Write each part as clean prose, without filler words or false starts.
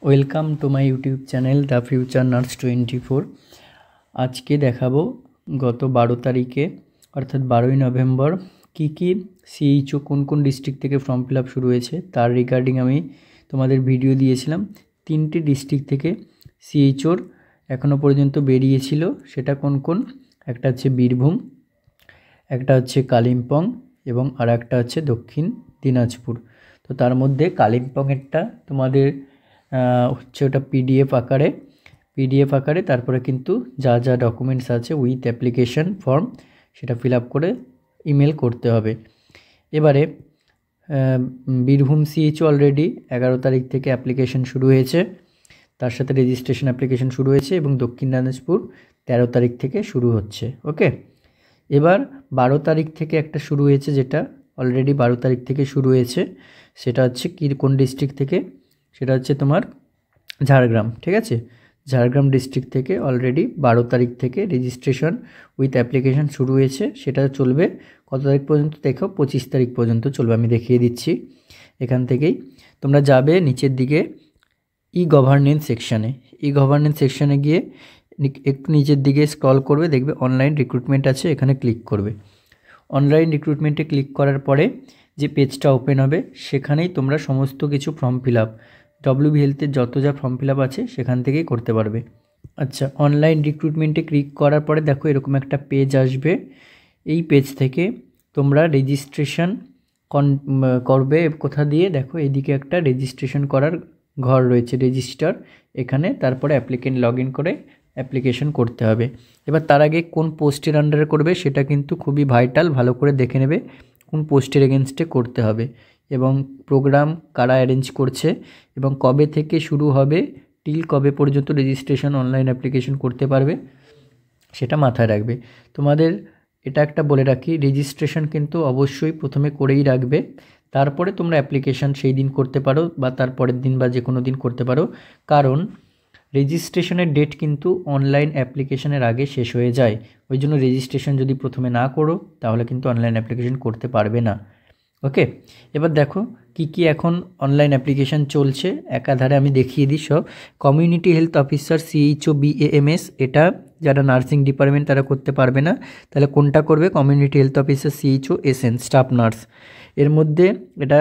Welcome to my YouTube channel the future nurse 24। আজকে দেখাবো গত 12 তারিখে অর্থাৎ 12ই নভেম্বর কী সিএইচও কোন কোন ডিস্ট্রিক্ট থেকে ফর্ম ফিল আপ শুরু হয়েছে তার রিগার্ডিং আমি তোমাদের ভিডিও দিয়েছিলাম। 3টে ডিস্ট্রিক্ট থেকে সিএইচওর এখনও পর্যন্ত বেরিয়েছিল, সেটা কোন কোন? একটা হচ্ছে বীরভূম, একটা হচ্ছে কালিম্পং এবং আর একটা হচ্ছে দক্ষিণ দিনাজপুর। তো তার মধ্যে কালিম্পংয়েরটা তোমাদের হচ্ছে ওটা পিডিএফ আকারে তারপরে কিন্তু যা যা ডকুমেন্টস আছে উইথ অ্যাপ্লিকেশন ফর্ম সেটা ফিল আপ করে ইমেল করতে হবে। এবারে বীরভূম সিএইচও অলরেডি 11 তারিখ থেকে অ্যাপ্লিকেশন শুরু হয়েছে, তার সাথে রেজিস্ট্রেশন অ্যাপ্লিকেশন শুরু হয়েছে এবং দক্ষিণ দিনাজপুর 13 তারিখ থেকে শুরু হচ্ছে। ওকে, এবার 12 তারিখ থেকে একটা শুরু হয়েছে, যেটা অলরেডি 12 তারিখ থেকে শুরু হয়েছে, সেটা হচ্ছে কোন ডিস্ট্রিক্ট থেকে? সেটা হচ্ছে তোমার ঝাড়গ্রাম। ঠিক আছে, ঝাড়গ্রাম ডিস্ট্রিক্ট থেকে অলরেডি 12 তারিখ থেকে রেজিস্ট্রেশন উইথ অ্যাপ্লিকেশন শুরু হয়েছে। সেটা চলবে কত তারিখ পর্যন্ত? দেখো 25 তারিখ পর্যন্ত চলবে। আমি দেখিয়ে দিচ্ছি। এখান থেকেই তোমরা যাবে নিচের দিকে ই গভর্নেন্স সেকশানে গিয়ে একটু নিচের দিকে স্ক্রল করবে, দেখবে অনলাইন রিক্রুটমেন্ট আছে, এখানে ক্লিক করবে। অনলাইন রিক্রুটমেন্টে ক্লিক করার পরে যে পেজটা ওপেন হবে সেখানেই তোমরা সমস্ত কিছু ফর্ম ফিল আপ ডব্লিউবি হেলথের যত যা ফর্ম ফিল আপ আছে সেখান থেকেই করতে পারবে। আচ্ছা, অনলাইন রিক্রুটমেন্টে ক্লিক করার পরে দেখো এরকম একটা পেজ আসবে। এই পেজ থেকে তোমরা রেজিস্ট্রেশন করবে কোথা দিয়ে? দেখো এইদিকে একটা রেজিস্ট্রেশন করার ঘর রয়েছে, রেজিস্টার, এখানে তারপরে অ্যাপ্লিকেন্ট লগ ইন করে অ্যাপ্লিকেশন করতে হবে। এবার তার আগে কোন পোস্টের আন্ডারে করবে সেটা কিন্তু খুবই ভাইটাল, ভালো করে দেখে নেবে কোন পোস্টের এগেনস্টে করতে হবে এবং প্রোগ্রাম কারা অ্যারেঞ্জ করছে এবং কবে থেকে শুরু হবে টিল কবে পর্যন্ত রেজিস্ট্রেশন অনলাইন অ্যাপ্লিকেশন করতে পারবে সেটা মাথায় রাখবে। তোমাদের এটা একটা বলে রাখি, রেজিস্ট্রেশন কিন্তু অবশ্যই প্রথমে করেই রাখবে, তারপরে তোমরা অ্যাপ্লিকেশান সেই দিন করতে পারো বা তার পরের দিন বা যে কোনো দিন করতে পারো, কারণ রেজিস্ট্রেশনের ডেট কিন্তু অনলাইন অ্যাপ্লিকেশনের আগে শেষ হয়ে যায়। ওই জন্য রেজিস্ট্রেশন যদি প্রথমে না করো তাহলে কিন্তু অনলাইন অ্যাপ্লিকেশন করতে পারবে না। ওকে, এবার দেখো কি এখন অনলাইন অ্যাপ্লিকেশান চলছে একাধারে আমি দেখিয়ে দিই সব। Community health officer CHO BAMS, এটা যারা নার্সিং ডিপার্টমেন্ট তারা করতে পারবে না, তাহলে কোনটা করবে? Community health officer CHO SN staff nurse. এর মধ্যে এটা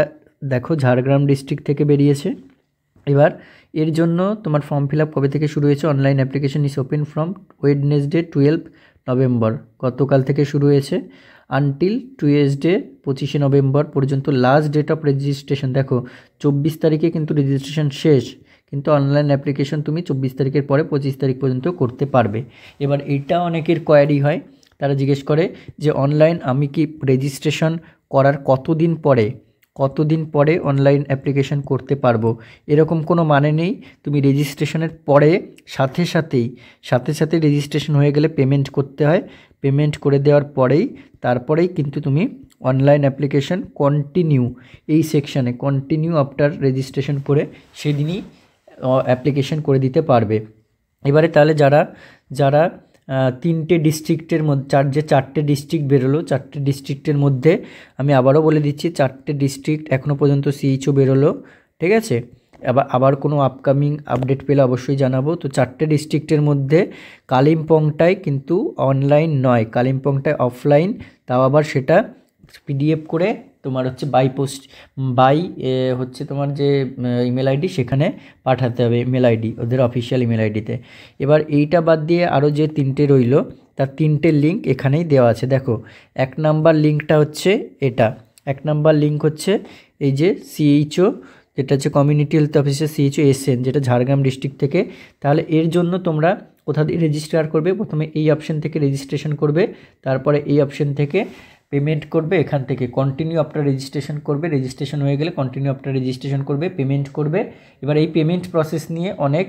দেখো ঝাড়গ্রাম ডিস্ট্রিক্ট থেকে বেরিয়েছে। এবার এর জন্য তোমার ফর্ম ফিল আপ কবে থেকে শুরু হয়েছে? Online application is open from Wednesday 12 November, গতকাল থেকে শুরু হয়েছে, আনটিল টুয়েসডে 25 নভেম্বর পর্যন্ত লাস্ট ডেট অফ রেজিস্ট্রেশন। দেখো 24 তারিখে কিন্তু রেজিস্ট্রেশন শেষ, কিন্তু অনলাইন অ্যাপ্লিকেশন তুমি 24 তারিখের পরে 25 তারিখ পর্যন্ত করতে পারবে। এবার এটা অনেকের কোয়ারি হয়, তারা জিজ্ঞেস করে যে অনলাইন আমি কি রেজিস্ট্রেশন করার কতদিন পরে অনলাইন অ্যাপ্লিকেশন করতে পারবো? এরকম কোনো মানে নেই। তুমি রেজিস্ট্রেশনের পরে সাথে সাথে রেজিস্ট্রেশন হয়ে গেলে পেমেন্ট করতে হয়, পেমেন্ট করে দেওয়ার তারপরেই কিন্তু তুমি অনলাইন অ্যাপ্লিকেশন কন্টিনিউ এই সেকশানে কন্টিনিউ আফটার রেজিস্ট্রেশন করে সেদিনই অ্যাপ্লিকেশন করে দিতে পারবে। এবারে তাহলে যারা 3টে ডিস্ট্রিক্টের মধ্যে চারটে ডিস্ট্রিক্ট বেরোলো, 4টে ডিস্ট্রিক্টের মধ্যে আমি আবারও বলে দিচ্ছি 4টে ডিস্ট্রিক্ট এখনও পর্যন্ত সিএইচও বেরোলো। ঠিক আছে, আবার কোনো আপকামিং আপডেট পেলে অবশ্যই জানাবো। তো 4টে ডিস্ট্রিক্টের মধ্যে কালিম্পংটায় কিন্তু অনলাইন নয়, কালিম্পংটায় অফলাইন, তাও আবার সেটা পিডিএফ করে তোমার হচ্ছে হচ্ছে তোমার যে ইমেল আইডি সেখানে পাঠাতে হবে, ইমেল আইডি ওদের অফিসিয়াল ইমেল আইডিতে। এবার এইটা বাদ দিয়ে আরও যে 3টে রইলো তার 3টের লিঙ্ক এখানেই দেওয়া আছে। দেখো 1 নাম্বার লিঙ্কটা হচ্ছে এটা, 1 নাম্বার লিঙ্ক হচ্ছে এই যে সিএইচও, যেটা হচ্ছে community health officer CHO SN, যেটা ঝাড়গ্রাম ডিস্ট্রিক্ট থেকে। তাহলে এর জন্য তোমরা কোথা দিয়ে রেজিস্টার করবে? প্রথমে এই অপশন থেকে রেজিস্ট্রেশন করবে, তারপরে এই অপশন থেকে পেমেন্ট করবে, এখান থেকে কন্টিনিউ আফটার রেজিস্ট্রেশন করবে, রেজিস্ট্রেশন হয়ে গেলে কন্টিনিউ আফটার রেজিস্ট্রেশন করবে, পেমেন্ট করবে। এবার এই পেমেন্ট প্রসেস নিয়ে অনেক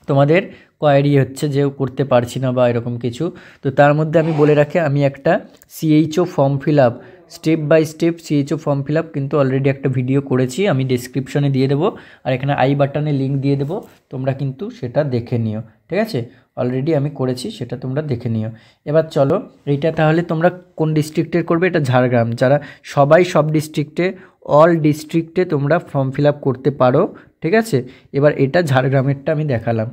তোমাদের কোয়ারি হচ্ছে যে করতে পারছি না বা এরকম কিছু। তো তার মধ্যে আমি বলে রাখি, আমি একটা CHO form fill up step by step CHO form fill up কিন্তু অলরেডি একটা ভিডিও করেছি, আমি ডেসক্রিপশনে দিয়ে দেবো, আর এখানে আই বাটনে লিঙ্ক দিয়ে দেবো, তোমরা কিন্তু সেটা দেখে নিও। ঠিক আছে, অলরেডি আমি করেছি, সেটা তোমরা দেখে নিও। এবার চলো, এইটা তাহলে তোমরা কোন ডিস্ট্রিক্টের করবে? এটা ঝাড়গ্রাম। যারা সবাই সব ডিস্ট্রিক্টে, অল ডিস্ট্রিক্টে তোমরা ফর্ম ফিল আপ করতে পারো। ঠিক আছে, এবার এটা ঝাড়গ্রামেরটা আমি দেখালাম।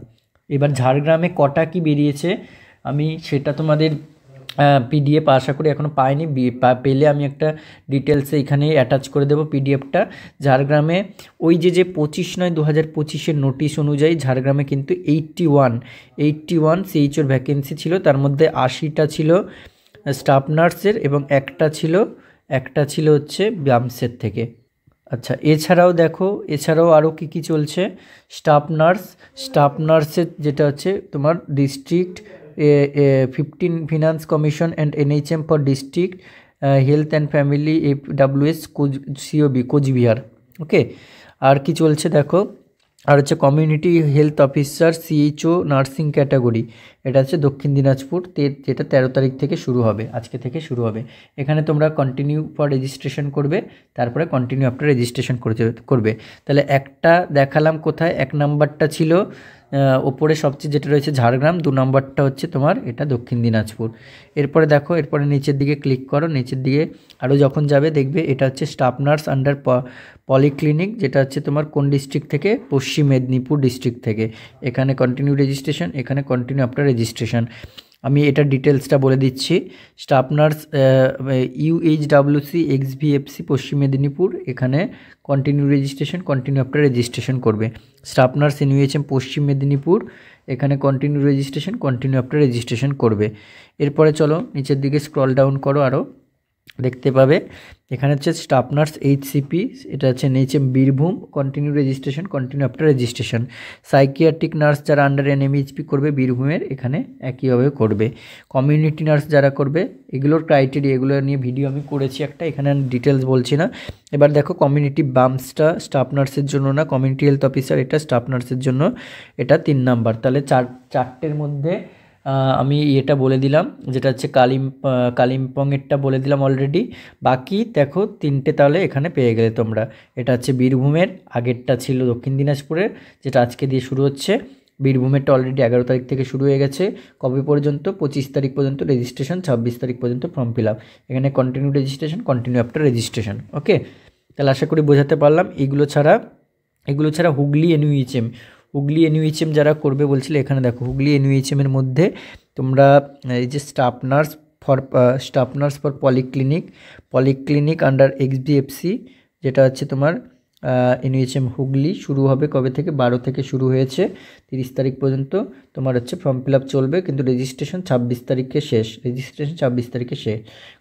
এবার ঝাড়গ্রামে কটা কি বেরিয়েছে আমি সেটা তোমাদের পিডিএফ আশা করি এখনও পাইনি, পেলে আমি একটা ডিটেলসে এখানে অ্যাটাচ করে দেবো পিডিএফটা। ঝাড়গ্রামে ওই যে 25/9/2025 নোটিশ অনুযায়ী ঝাড়গ্রামে কিন্তু 81 সিএইচওর ভ্যাকেন্সি ছিল, তার মধ্যে 80টা ছিল স্টাফ নার্সের এবং একটা ছিল হচ্ছে ব্যামসের থেকে। আচ্ছা, এছাড়াও দেখো, এছাড়াও আরও কী চলছে। স্টাফ নার্সের যেটা হচ্ছে তোমার district 15 finance commission and NHM for district health and family FWS COB Cooch Behar. Okay, আর কি চলছে দেখো, আর হচ্ছে community health officer CHO nursing category, এটা হচ্ছে দক্ষিণ দিনাজপুর, যেটা 13 তারিখ থেকে শুরু হবে, আজকে থেকে শুরু হবে। এখানে তোমরা কন্টিনিউ ফর রেজিস্ট্রেশন করবে, তারপরে কন্টিনিউ আফটার রেজিস্ট্রেশন করবে। তাহলে একটা দেখালাম কোথায়, 1 নাম্বারটা ছিল ওপরে সবচেয়ে যেটা রয়েছে ঝাড়গ্রাম, 2 নাম্বারটা হচ্ছে তোমার এটা দক্ষিণ দিনাজপুর। এরপরে দেখো, এরপরে নিচের দিকে ক্লিক করো, নিচের দিকে আরও যখন যাবে দেখবে এটা হচ্ছে স্টাফ নার্স আন্ডার পলিক্লিনিক, যেটা হচ্ছে তোমার কোন ডিস্ট্রিক্ট থেকে? পশ্চিম মেদিনীপুর ডিস্ট্রিক্ট থেকে। এখানে কন্টিনিউ রেজিস্ট্রেশন, এখানে কন্টিনিউ আফটার রেজিস্ট্রেশন। আমি এটা ডিটেলসটা বলে দিচ্ছি। স্টাফ নার্স ইউএইচডব্লিউসি এক্সভিএফসি পশ্চিম মেদিনীপুর, এখানে continue registration, continue after registration করবে। স্টাফ নার্স এনইউএইচএম পশ্চিম মেদিনীপুর, এখানে continue registration, continue after registration করবে। এরপরে চলো নিচের দিকে স্ক্রল ডাউন করো, আরও দেখতে পাবে এখানে হচ্ছে স্টাফ নার্স এইচসিপি, এটা হচ্ছে NHM Birbhum, continue registration, continue after registration. Psychiatric nurse যারা আন্ডার এনএমএইচপি করবে বীরভূমের, এখানে একইভাবে করবে। কমিউনিটি নার্স যারা করবে, এগুলোর ক্রাইটেরিয়া, এগুলো নিয়ে ভিডিও আমি করেছি একটা, এখানে ডিটেলস বলছি না। এবার দেখো কমিউনিটি বামসটা স্টাফ নার্সের জন্য না, কমিউনিটি হেলথ অফিসার এটা স্টাফ নার্সের জন্য, এটা 3 নাম্বার। তাহলে চারটের মধ্যে আমি এটা বলে দিলাম, যেটা হচ্ছে কালিম্পংয়েরটা বলে দিলাম অলরেডি। বাকি দেখো 3টে তাহলে এখানে পেয়ে গেলে তোমরা। এটা হচ্ছে বীরভূমের, আগেরটা ছিল দক্ষিণ দিনাজপুরের, যেটা আজকে দিয়ে শুরু হচ্ছে। বীরভূমেরটা অলরেডি 11 তারিখ থেকে শুরু হয়ে গেছে। কবে পর্যন্ত? 25 তারিখ পর্যন্ত রেজিস্ট্রেশন, 26 তারিখ পর্যন্ত ফর্ম ফিল আপ। এখানে continue registration, continue after registration. Okay, তাহলে আশা করি বোঝাতে পারলাম। এগুলো ছাড়া হুগলি এনইউএইচএম যারা করবে বলছিলে, এখানে দেখো হুগলি এনইউএইচএমের মধ্যে তোমরা এই যে staff nurse for polyclinic under XBFC, যেটা হচ্ছে তোমার এনইউএইচএম হুগলি, শুরু হবে কবে থেকে? 12 থেকে শুরু হয়েছে, 30 তারিখ পর্যন্ত তোমার হচ্ছে ফর্ম ফিল আপ চলবে, কিন্তু রেজিস্ট্রেশন 26 তারিখে শেষ।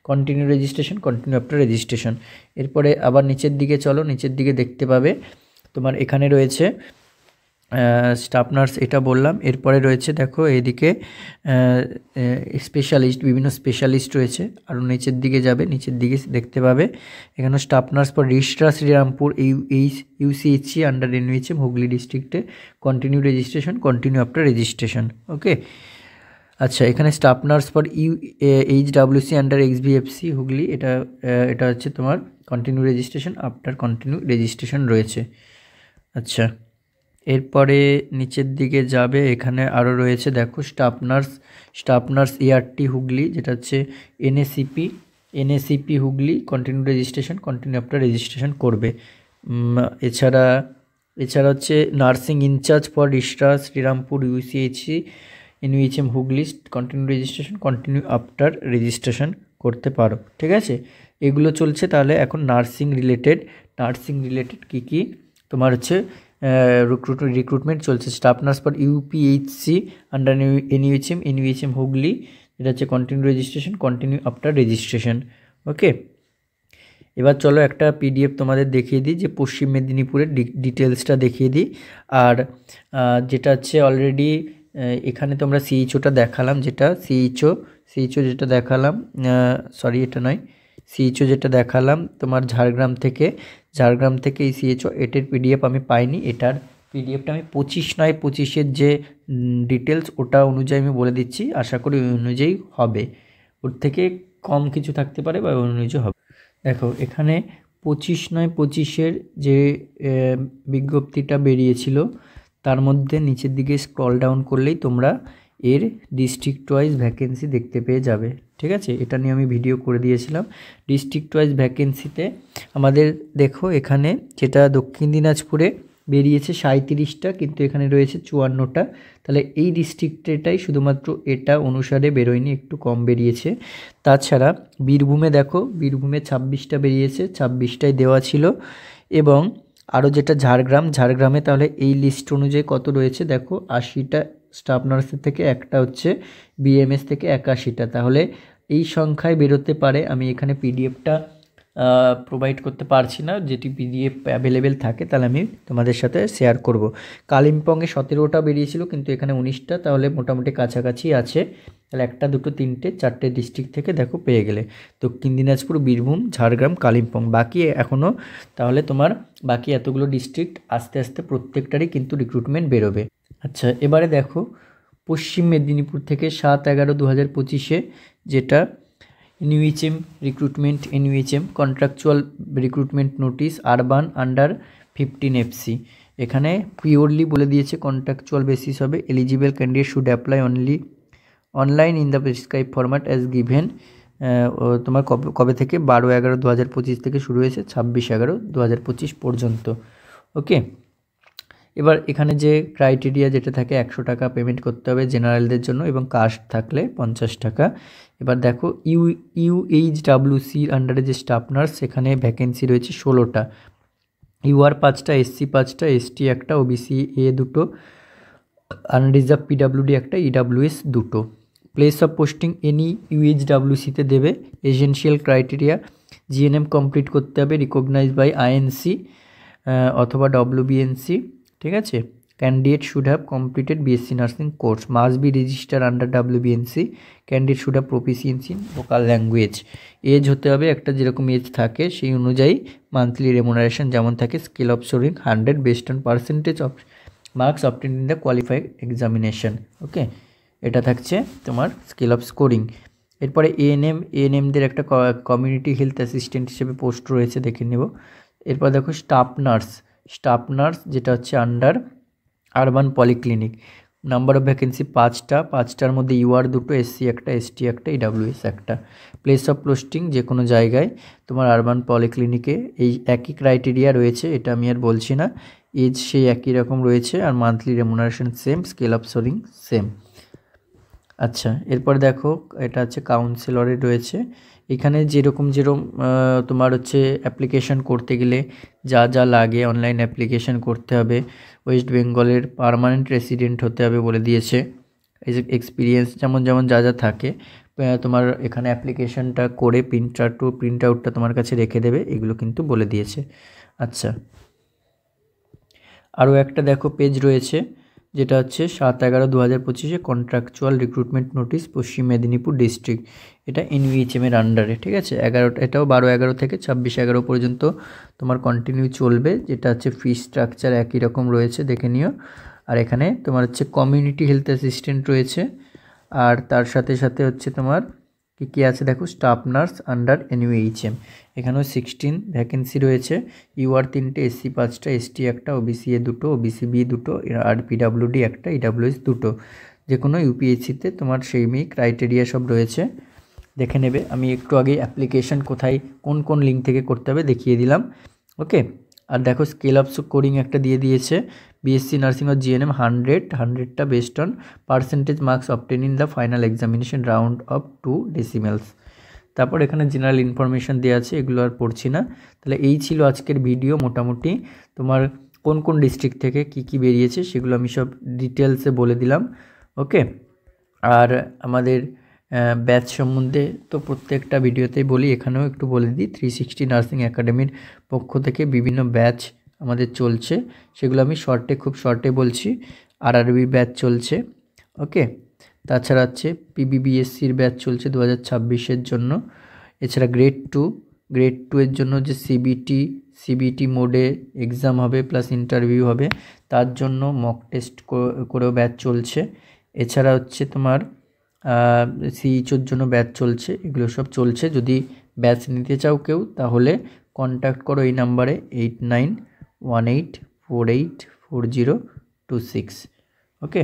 Continue registration, continue after registration. এরপরে আবার নিচের দিকে চলো, নিচের দিকে দেখতে পাবে তোমার এখানে রয়েছে স্টাফ নার্স, এটা বললাম। এরপরে রয়েছে দেখো এইদিকে স্পেশালিস্ট, বিভিন্ন স্পেশালিস্ট রয়েছে। আর নিচের দিকে যাবে, নিচের দিকে দেখতে পাবে এখানে staff nurse for Rishra Serampore UCHC under NUHM Hooghly ডিস্ট্রিক্টে, continue registration, continue after registration. Okay, আচ্ছা, এখানে staff nurse for HWC under XVFC Hooghly, এটা হচ্ছে তোমার continue registration, after continue registration রয়েছে। আচ্ছা, এরপরে নিচের দিকে যাবে, এখানে আরও রয়েছে দেখো স্টাফ নার্স এআরটি হুগলি, যেটা হচ্ছে NACP Hooghly, continue registration, continue after registration করবে। এছাড়া হচ্ছে nursing in charge for Rishra Serampore UCHC NUHM Hooghly, continue registration, continue after registration করতে পারো। ঠিক আছে, এগুলো চলছে। তাহলে এখন নার্সিং রিলেটেড কী তোমার হচ্ছে রিক্রুটমেন্ট চলছে। Staff nurse for UPHC under NUHM Hooghly, এটা হচ্ছে continue registration, continue after registration. Okay, এবার চলো একটা পিডিএফ তোমাদের দেখিয়ে দিই, যে পশ্চিম মেদিনীপুরের ডিটেলসটা দেখিয়ে দিই। আর যেটা হচ্ছে অলরেডি এখানে তোমরা সিএইচওটা দেখালাম, যেটা সিএইচও যেটা দেখালাম, সরি এটা নয়, সিএইচও যেটা দেখালাম তোমার ঝাড়গ্রাম থেকে এই সিএইচও, এটার পিডিএফ আমি পাইনি, এটার পিডিএফটা আমি 25/25 যে ডিটেলস ওটা অনুযায়ী আমি বলে দিচ্ছি, আশা করি ওই অনুযায়ী হবে, ওর থেকে কম কিছু থাকতে পারে বা ওই অনুযায়ী হবে। দেখো এখানে 25/25 যে বিজ্ঞপ্তিটা বেরিয়েছিল তার মধ্যে নিচের দিকে স্ক্রল ডাউন করলেই তোমরা এর ডিস্ট্রিক্ট ওয়াইজ ভ্যাকেন্সি দেখতে পেয়ে যাবে। ঠিক আছে, এটা নিয়ে আমি ভিডিও করে দিয়েছিলাম। ডিস্ট্রিক্ট ওয়াইজ ভ্যাকেন্সিতে আমাদের দেখো এখানে যেটা দক্ষিণ দিনাজপুরে বেরিয়েছে 37টা, কিন্তু এখানে রয়েছে 54টা। তাহলে এই ডিস্ট্রিক্টেটাই শুধুমাত্র এটা অনুসারে বেরোয়নি, একটু কম বেরিয়েছে। তাছাড়া বীরভূমে দেখো, বীরভূমে 26টা বেরিয়েছে, 26টাই দেওয়া ছিল। এবং আরও যেটা ঝাড়গ্রামে তাহলে এই লিস্ট অনুযায়ী কত রয়েছে দেখো, 80টা স্টাফ নার্সের থেকে একটা হচ্ছে বিএমএস থেকে 81টা। তাহলে এই সংখ্যায় বেরোতে পারে। আমি এখানে পিডিএফটা প্রোভাইড করতে পারছি না, যেটি পিডিএফ অ্যাভেলেবেল থাকে তাহলে আমি তোমাদের সাথে শেয়ার করব। কালিম্পংয়ে 17টা বেরিয়েছিল, কিন্তু এখানে 19টা, তাহলে মোটামুটি কাছাকাছি আছে। তাহলে 1, 2, 3, 4টে ডিস্ট্রিক্ট থেকে দেখো পেয়ে গেলে দক্ষিণ দিনাজপুর, বীরভূম, ঝাড়গ্রাম, কালিম্পং। বাকি এখনও তাহলে তোমার বাকি এতগুলো ডিস্ট্রিক্ট আস্তে আস্তে প্রত্যেকটারই কিন্তু রিক্রুটমেন্ট বেরোবে। আচ্ছা, এবারে দেখো পশ্চিম মেদিনীপুর থেকে 7/11/2025 যেটা NUHM recruitment, NUHM contractual recruitment notice urban under 15 FC. এখানে পিওরলি বলে দিয়েছে কন্ট্রাকচুয়াল বেসিস হবে। Eligible candidate should apply only online in the prescribe format as given. তোমার কবে থেকে 12/11/2025 থেকে শুরু হয়েছে 26/11/2025 পর্যন্ত। ওকে, এবার এখানে যে ক্রাইটেরিয়া যেটা থাকে 100 টাকা পেমেন্ট করতে হবে জেনারেলদের জন্য, এবং কাস্ট থাকলে 50 টাকা। এবার দেখো ইউএইচডব্লিউসির আন্ডারে যে স্টাফ নার্স, সেখানে ভ্যাকেন্সি রয়েছে 16টা। ইউআর 5টা, এসসি 5টা, এসটি 1টা, ওবিসি এ 2টো, আনরিজার্ভ পিডাব্লিউডি 1টা, ইডাব্লিউএস 2টো। প্লেস অফ পোস্টিং এনি ইউএইচডব্লিউসিতে দেবে। এসেনশিয়াল ক্রাইটেরিয়া জিএনএম কমপ্লিট করতে হবে, রিকগনাইজ বাই আইএনসি অথবা ডব্লিউবিএনসি। ঠিক আছে, candidate should have completed BSc nursing course, must be register under WBNC, candidate should have proficiency in local language. Age হতে হবে একটা, যেরকম এজ থাকে সেই অনুযায়ী মান্থলি রেমুনারেশন যেমন থাকে। Scale of scoring 100 based on percentage of marks obtained in the qualified examination. Okay, এটা থাকছে তোমার স্কেল অফ স্কোরিং। এরপরে এএনএমদের একটা কমিউনিটি হেলথ অ্যাসিস্ট্যান্ট হিসেবে পোস্ট রয়েছে, দেখে নেব। এরপর দেখো স্টাফ নার্স যেটা হচ্ছে under urban polyclinic. Number of vacancy 5টা, 5টার মধ্যে ইউআর 2টো, এসসি 1টা, এসটি 1টা, ইডাব্লিউএস 1টা। প্লেস অফ পোস্টিং যে কোনো জায়গায় তোমার আরবান পলিক্লিনিকে। এই একই ক্রাইটেরিয়া রয়েছে, এটা আমি আর বলছি না। এজ সেই একই রকম রয়েছে, আর monthly remuneration same, scale of scoring same. আচ্ছা, এরপর দেখো এটা হচ্ছে কাউন্সিলরের রয়েছে। এখানে যেরকম তোমার হচ্ছে অ্যাপ্লিকেশন করতে গেলে যা যা লাগে, অনলাইন অ্যাপ্লিকেশন করতে হবে, ওয়েস্ট বেঙ্গলের পার্মানেন্ট রেসিডেন্ট হতে হবে বলে দিয়েছে। এই যে এক্সপিরিয়েন্স যেমন যা যা থাকে, তোমার এখানে অ্যাপ্লিকেশনটা করে প্রিন্ট আউটটা তোমার কাছে রেখে দেবে, এগুলো কিন্তু বলে দিয়েছে। আচ্ছা, আরও একটা দেখো পেজ রয়েছে, যেটা হচ্ছে 7/11/2025 কন্ট্রাকচুয়াল রিক্রুটমেন্ট নোটিশ পশ্চিম মেদিনীপুর ডিস্ট্রিক্ট। এটা এনইউএইচএমের আন্ডারে। ঠিক আছে, এটাও 12/11 থেকে 26/11 পর্যন্ত তোমার কন্টিনিউ চলবে। যেটা হচ্ছে ফি স্ট্রাকচার একই রকম রয়েছে, দেখে নিও। আর এখানে তোমার হচ্ছে কমিউনিটি হেলথ অ্যাসিস্ট্যান্ট রয়েছে, আর তার সাথে সাথে হচ্ছে তোমার কী আছে দেখো, স্টাফ নার্স আন্ডার এনইউএইচএম। এখানেও 16 ভ্যাকেন্সি রয়েছে। ইউআর 3টে, এসসি 5টা, এসটি 1টা, ওবিসি এ 2টো, ওবিসি বি 2টো, আর পিডাব্লিউডি 1টা, ইডাব্লিউএস 2টো। যে কোনো ইউপিএসসিতে তোমার সেই ক্রাইটেরিয়া সব রয়েছে, দেখে নেবে। আমি একটু আগে অ্যাপ্লিকেশন কোথায় কোন লিঙ্ক থেকে করতে হবে দেখিয়ে দিলাম। ওকে, আর দেখো স্কেল অফ স্কোরিং একটা দিয়ে দিয়েছে। বিএসসি নার্সিং অর জিএনএম 100টা based on percentage marks obtain in the final examination round of 2 decimals. তারপর এখানে জেনারেল ইনফরমেশান দেওয়া আছে, এগুলো আর পড়ছি না। তাহলে এই ছিল আজকের ভিডিও। মোটামুটি তোমার কোন ডিস্ট্রিক্ট থেকে কি বেরিয়েছে সেগুলো আমি সব ডিটেলসে বলে দিলাম। ওকে, আর আমাদের ব্যাচ সম্বন্ধে তো প্রত্যেকটা ভিডিওতেই বলি, এখানেও একটু বলে দিই। 360 নার্সিং একাডেমির পক্ষ থেকে বিভিন্ন ব্যাচ আমাদের চলছে, সেগুলো আমি খুব শর্টে বলছি। আরআরবি ব্যাচ চলছে। ওকে, তাছাড়া হচ্ছে পিবিবিএসসির ব্যাচ চলছে 2026-এর জন্য। এছাড়া গ্রেড 2 গ্রেড 2 এর জন্য যে সিবিটি মোডে এক্সাম হবে প্লাস ইন্টারভিউ হবে, তার জন্য মক টেস্ট করেও ব্যাচ চলছে। এছাড়া হচ্ছে তোমার সিইচওর জন্য ব্যাচ চলছে, এগুলো সব চলছে। যদি ব্যাচ নিতে চাও কেউ তাহলে কন্ট্যাক্ট করো এই নাম্বারে 8918484026। ওকে।